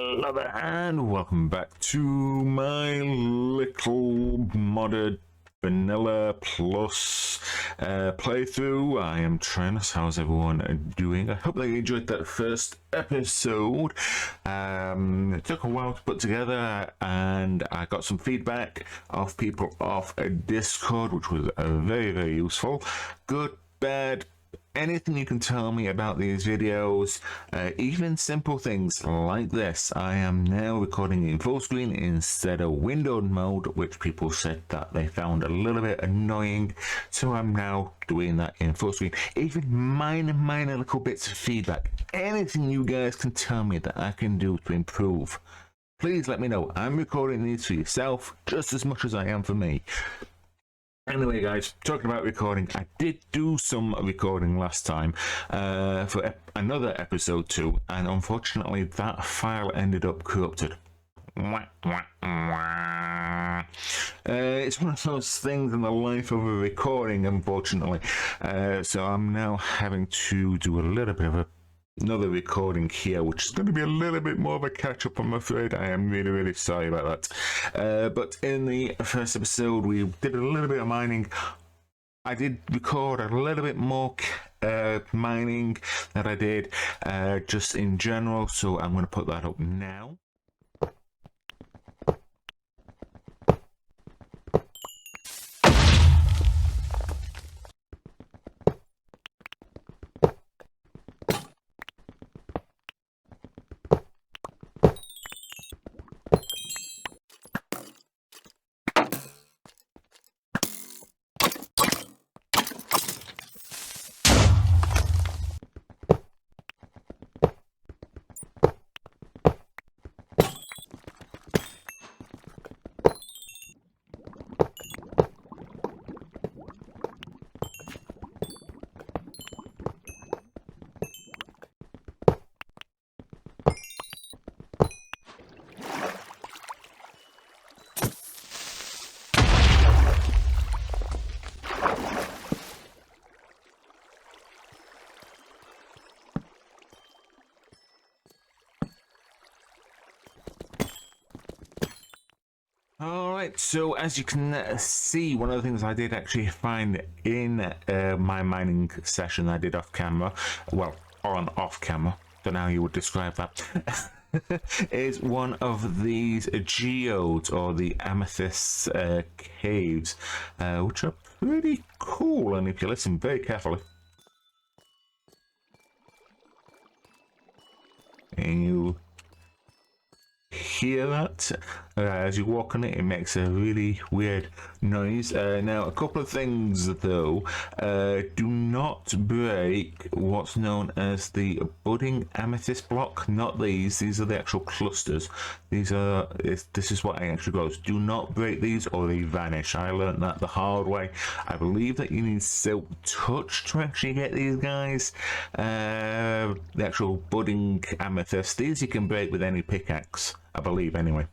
Hello there, and welcome back to my little modded vanilla plus playthrough. I am Tryonus. How's everyone doing? I hope they enjoyed that first episode. It took a while to put together, and I got some feedback of people off a Discord, which was very, very useful. Good, bad, anything you can tell me about these videos, even simple things like this. I am now recording in full screen instead of windowed mode, which people said that they found a little bit annoying, so I'm now doing that in full screen. Even minor little bits of feedback, anything you guys can tell me that I can do to improve, please let me know. I'm recording these for yourself just as much as I am for me. Anyway, guys, talking about recording, I did do some recording last time for another episode 2, and unfortunately that file ended up corrupted. It's one of those things in the life of a recording, unfortunately. So I'm now having to do a little bit of another recording here, which is going to be a little bit more of a catch-up, I'm afraid. I am really sorry about that. But in the first episode, we did a little bit of mining. I did record a little bit more mining that I did just in general, so I'm going to put that up now. Alright, so as you can see, one of the things I did actually find in my mining session I did off camera, well, on off camera, don't know how you would describe that, is one of these geodes, or the Amethyst caves, which are pretty cool, and if you listen very carefully, and you hear that as you walk on it, it makes a really weird noise. Now, a couple of things though, do not break what's known as the budding amethyst block. Not these are the actual clusters. This is what actually grows. Do not break these or they vanish. I learned that the hard way. I believe that you need silk touch to actually get these guys. The actual budding amethyst, these you can break with any pickaxe, I believe, anyway.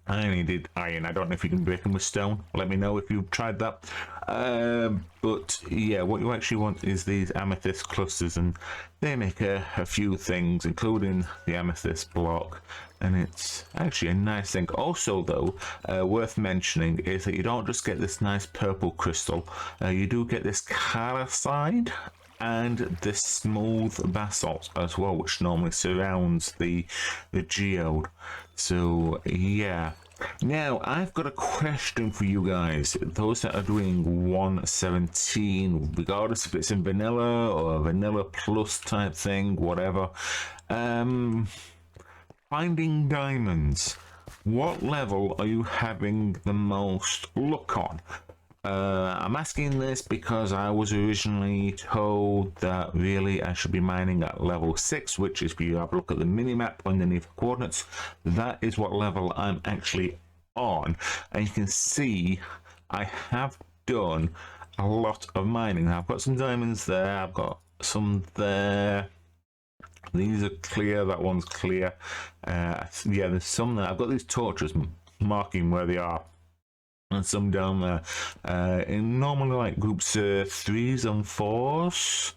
I only did iron. I don't know if you can break them with stone. Let me know if you've tried that. But yeah, what you actually want is these amethyst clusters, and they make a few things, including the amethyst block, and it's actually a nice thing. Also though, worth mentioning is that you don't just get this nice purple crystal, you do get this calcite and this smooth basalt as well, which normally surrounds the geode. So yeah, now I've got a question for you guys, those that are doing 117, regardless if it's in vanilla or a vanilla plus type thing, whatever. Finding diamonds, what level are you having the most luck on? I'm asking this because I was originally told that really I should be mining at level 6, which is, if you have a look at the mini-map underneath the coordinates, that is what level I'm actually on. And you can see I have done a lot of mining. Now, I've got some diamonds there, I've got some there. These are clear, that one's clear. Yeah, there's some there. I've got these torches marking where they are, and some down there, in normally like groups 3s and 4s,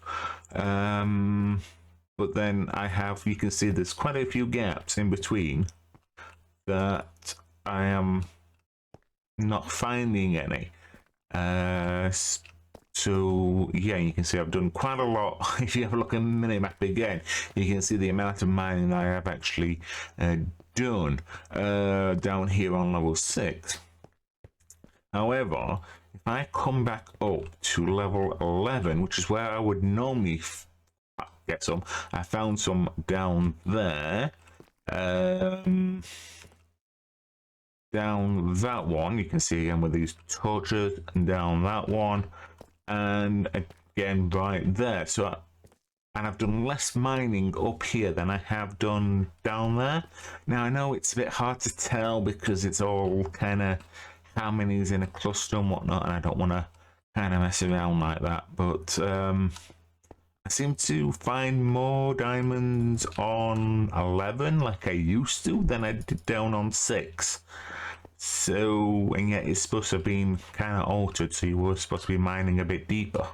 but then I have, you can see there's quite a few gaps in between that I am not finding any. So yeah, you can see I've done quite a lot. If you have a look at the minimap again, you can see the amount of mining I have actually done down here on level 6. However, if I come back up to level 11, which is where I would normally get some, I found some down there. Down that one, you can see again with these torches, and down that one, and again right there. So, and I've done less mining up here than I have done down there. Now I know it's a bit hard to tell because it's all kind of how many is in a cluster and whatnot, and I don't want to kind of mess around like that. But I seem to find more diamonds on 11 like I used to than I did down on 6. So, and yet it's supposed to have been kind of altered, so you were supposed to be mining a bit deeper.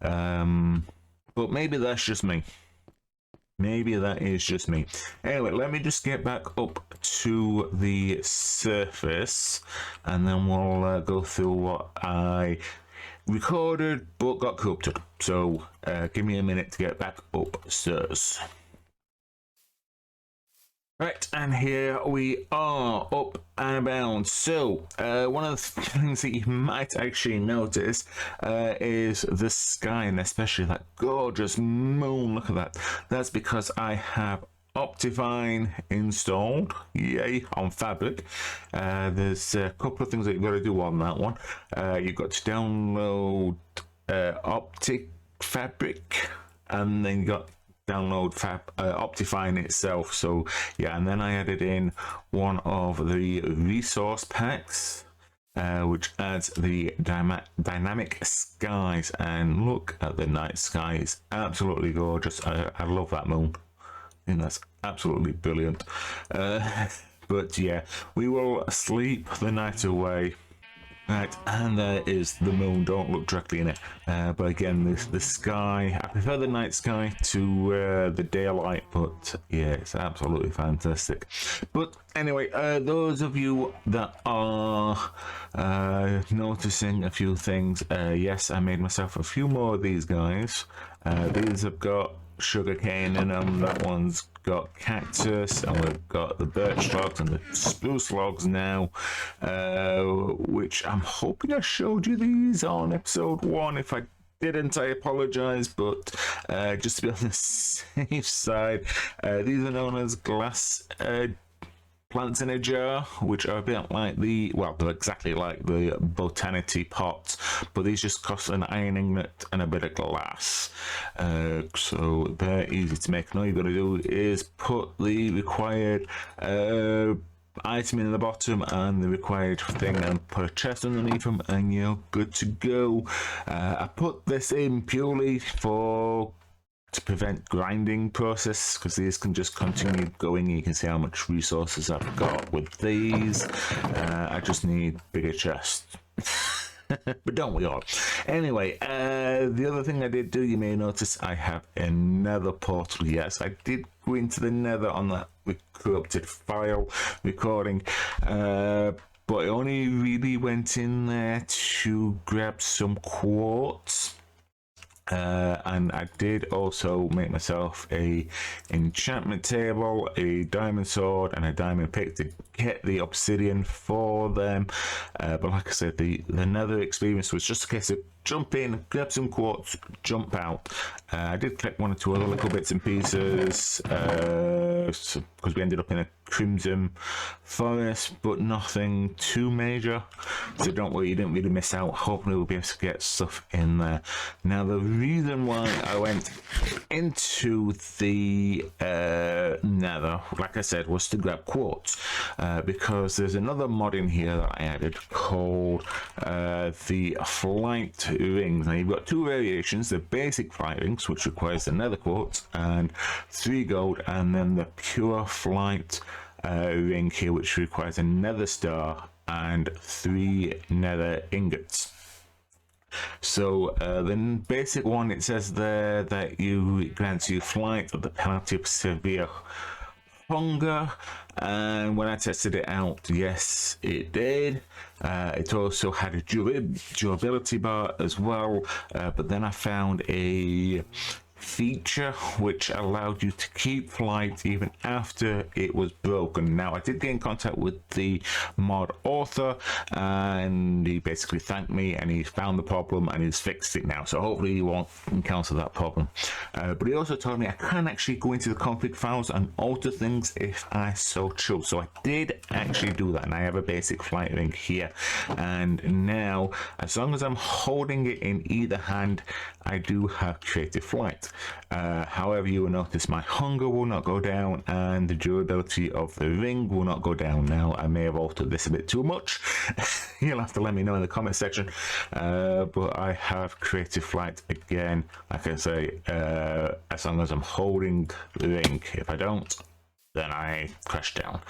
But maybe that's just me. Maybe that is just me. Anyway, let me just get back up to the surface, and then we'll go through what I recorded but got corrupted. So give me a minute to get back upstairs. Right, and here we are up and about. So one of the things that you might actually notice is the sky, and especially that gorgeous moon. Look at that. That's because I have Optifine installed, yay, on Fabric. There's a couple of things that you've got to do on that one. You've got to download Optic Fabric, and then you got download Optifine itself. So yeah, and then I added in one of the resource packs, which adds the dynamic skies, and look at the night sky. It's absolutely gorgeous. I love that moon. I think that's absolutely brilliant. But yeah, we will sleep the night away. Right, and there is the moon. Don't look directly in it. But again, the sky, I prefer the night sky to the daylight, but yeah, it's absolutely fantastic. But anyway, those of you that are noticing a few things, yes, I made myself a few more of these guys. These have got sugarcane in them, that one's got cactus, and we've got the birch logs and the spruce logs now, which I'm hoping I showed you these on episode 1. If I didn't, I apologize, but just to be on the safe side, these are known as glass plants in a jar, which are a bit like the, well, they're exactly like the botanity pots, but these just cost an iron ingot and a bit of glass. So they're easy to make, and all you've got to do is put the required item in the bottom and the required thing, and put a chest underneath them, and you're good to go. I put this in purely to prevent grinding process, because these can just continue going. You can see how much resources I've got with these. I just need bigger chests. But don't we all? Anyway, the other thing I did do, you may notice I have a nether portal. Yes, I did go into the nether on that corrupted file recording, but I only really went in there to grab some quartz. And I did also make myself a enchantment table, a diamond sword, and a diamond pick to get the obsidian for them. But like I said, the nether experience was just a case of jump in, grab some quartz, jump out. I did collect one or two other little bits and pieces, because we ended up in a crimson forest, but nothing too major. So don't worry, you didn't really miss out. Hopefully we'll be able to get stuff in there. Now the reason why I went into the nether, like I said, was to grab quartz, because there's another mod in here that I added called the flight rings. Now you've got two variations: the basic flight rings, which requires the nether quartz and 3 gold, and then the pure flight ring here, which requires a nether star and 3 nether ingots. So the basic one, it says there that it grants you flight at the penalty of severe hunger, and when I tested it out, yes, it did. It also had a durability bar as well, but then I found a feature which allowed you to keep flight even after it was broken. Now, I did get in contact with the mod author, and he basically thanked me, and he found the problem and he's fixed it now, so hopefully you won't encounter that problem. But he also told me I can actually go into the config files and alter things if I so choose, so I did actually do that, and I have a basic flight ring here, and now as long as I'm holding it in either hand, I do have creative flight. However, you will notice my hunger will not go down and the durability of the ring will not go down. Now, I may have altered this a bit too much. You'll have to let me know in the comment section. But I have creative flight again, like I say, as long as I'm holding the ring. If I don't, then I crash down.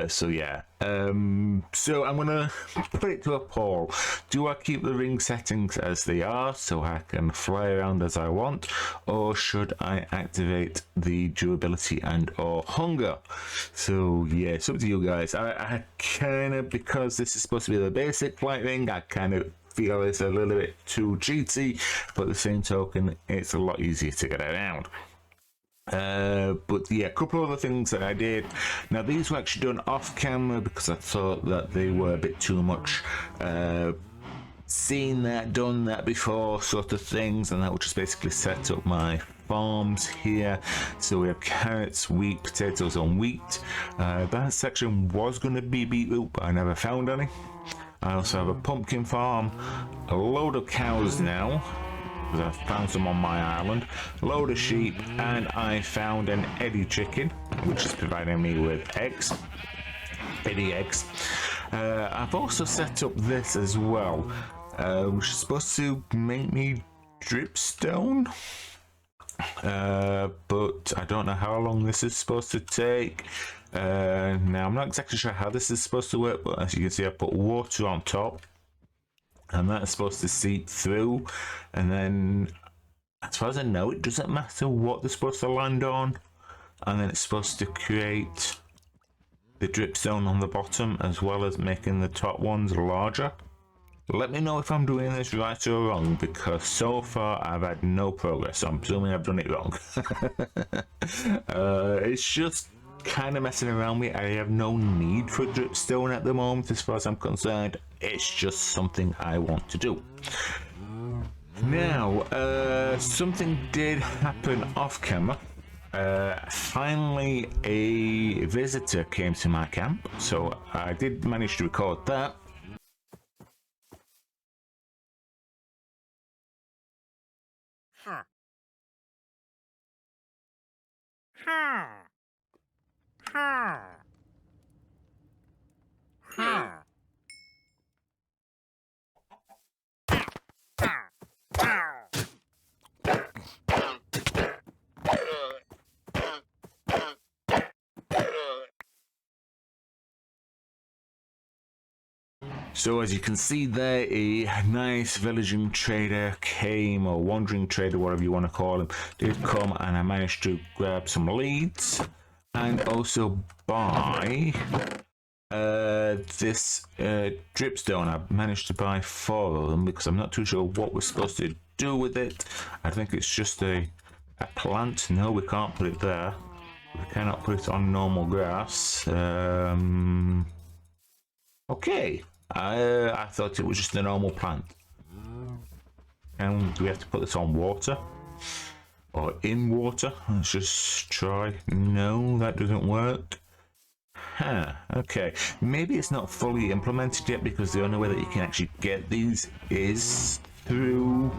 So yeah, so I'm gonna put it to a poll. Do I keep the ring settings as they are so I can fly around as I want, or should I activate the durability and or hunger? So yeah, it's up to you guys. I kind of, because this is supposed to be the basic flight ring, I kind of feel it's a little bit too cheaty, but at the same token, it's a lot easier to get around. But yeah, a couple of other things that I did. Now, these were actually done off camera because I thought that they were a bit too much seen that, done that before sort of things, and that would just basically set up my farms here. So we have carrots, wheat, potatoes and wheat. That section was going to be beetroot, but I never found any. I also have a pumpkin farm, a load of cows now, because I found some on my island, a load of sheep, and I found an Eddie chicken, which is providing me with eggs, Eddie eggs. I've also set up this as well, which is supposed to make me dripstone, but I don't know how long this is supposed to take. Now, I'm not exactly sure how this is supposed to work, but as you can see, I put water on top, and that's supposed to seep through, and then as far as I know, it doesn't matter what they're supposed to land on, and then it's supposed to create the dripstone on the bottom as well as making the top ones larger. Let me know if I'm doing this right or wrong, because so far I've had no progress, so I'm presuming I've done it wrong. It's just kind of messing around with it. I have no need for dripstone at the moment as far as I'm concerned. It's just something I want to do. Now, something did happen off camera. Finally, a visitor came to my camp, so I did manage to record that. Huh. Huh. Huh. Huh. So as you can see there, a nice villaging trader came, or wandering trader, whatever you want to call him, did come, and I managed to grab some leads and also buy this dripstone. I managed to buy 4 of them because I'm not too sure what we're supposed to do with it. I think it's just a plant. No, we can't put it there. We cannot put it on normal grass. Okay. I thought it was just a normal plant. And do we have to put this on water? Or in water? Let's just try. No, that doesn't work. Huh, okay. Maybe it's not fully implemented yet, because the only way that you can actually get these is through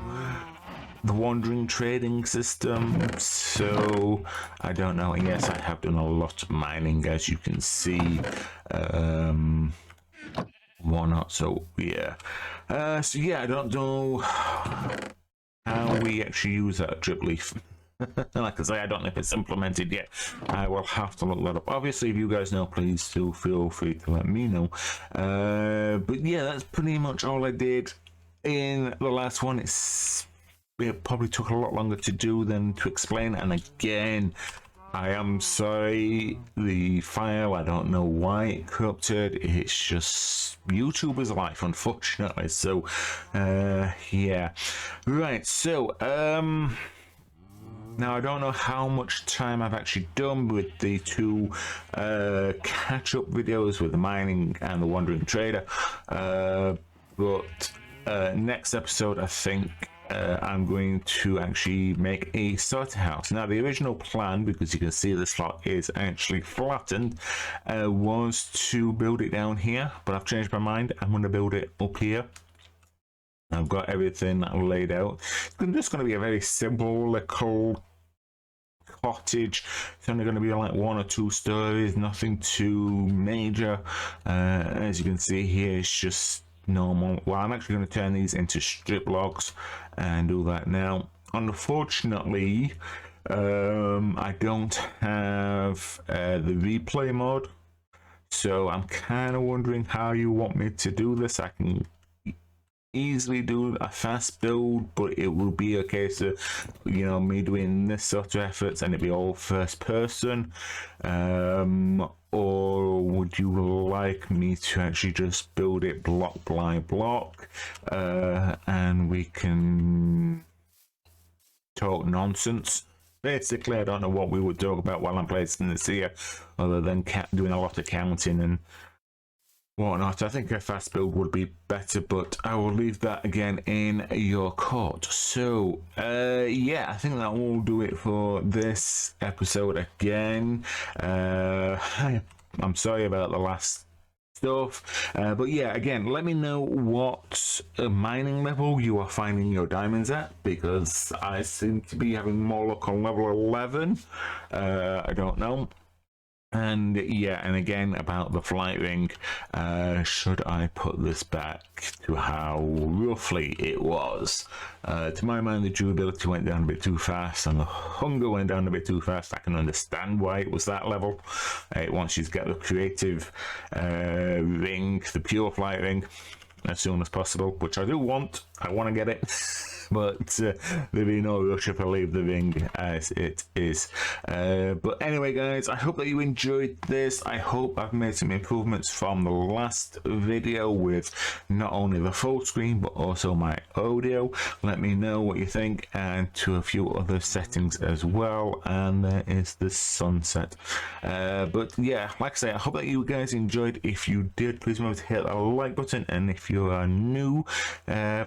the wandering trading system. So I don't know. And yes, I have done a lot of mining, as you can see. Whatnot. So yeah. So yeah, I don't know how we actually use that drip leaf. Like I say, I don't know if it's implemented yet. I will have to look that up. Obviously, if you guys know, please do feel free to let me know. But yeah, that's pretty much all I did. in the last one, it probably took a lot longer to do than to explain. And again, I am sorry, the file, I don't know why it corrupted. It's just YouTuber's life, unfortunately. So, yeah. Right, so, now I don't know how much time I've actually done with the two catch-up videos with the mining and the wandering trader, but next episode I think I'm going to actually make a starter house. Now the original plan, because you can see the slot is actually flattened, was to build it down here, but I've changed my mind. I'm going to build it up here. I've got everything laid out. It's just going to be a very simple little cottage. It's only going to be like 1 or 2 stories, nothing too major. As you can see here, it's just normal. Well, I'm actually going to turn these into strip logs and do that now. Unfortunately, I don't have the replay mode, so I'm kind of wondering how you want me to do this. I can easily do a fast build, but it will be a case of, you know, me doing this sort of efforts and it'd be all first person, or would you like me to actually just build it block by block, and we can talk nonsense? Basically, I don't know what we would talk about while I'm placing this here, other than doing a lot of counting and whatnot. I think a fast build would be better, but I will leave that again in your court. So yeah, I think that will do it for this episode again. I'm sorry about the last stuff, but yeah, again, let me know what mining level you are finding your diamonds at, because I seem to be having more luck on level 11. I don't know. And yeah, and again about the flight ring, should I put this back to how roughly it was? To my mind, the durability went down a bit too fast and the hunger went down a bit too fast. I can understand why it was that level. Once you get the creative ring, the pure flight ring, as soon as possible, which I do want. I want to get it. But there'll be no rush if I leave the ring as it is. But anyway, guys, I hope that you enjoyed this. I hope I've made some improvements from the last video with not only the full screen but also my audio. Let me know what you think, and to a few other settings as well. And there is the sunset. But yeah, like I say, I hope that you guys enjoyed. If you did, please remember to hit that like button, and if you are new,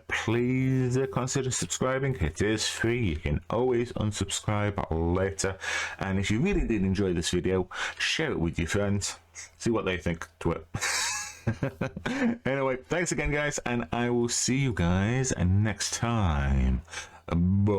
please consider subscribing. It is free. You can always unsubscribe later. And if you really did enjoy this video, share it with your friends, see what they think to it. Anyway, thanks again, guys, and I will see you guys next time. Bye.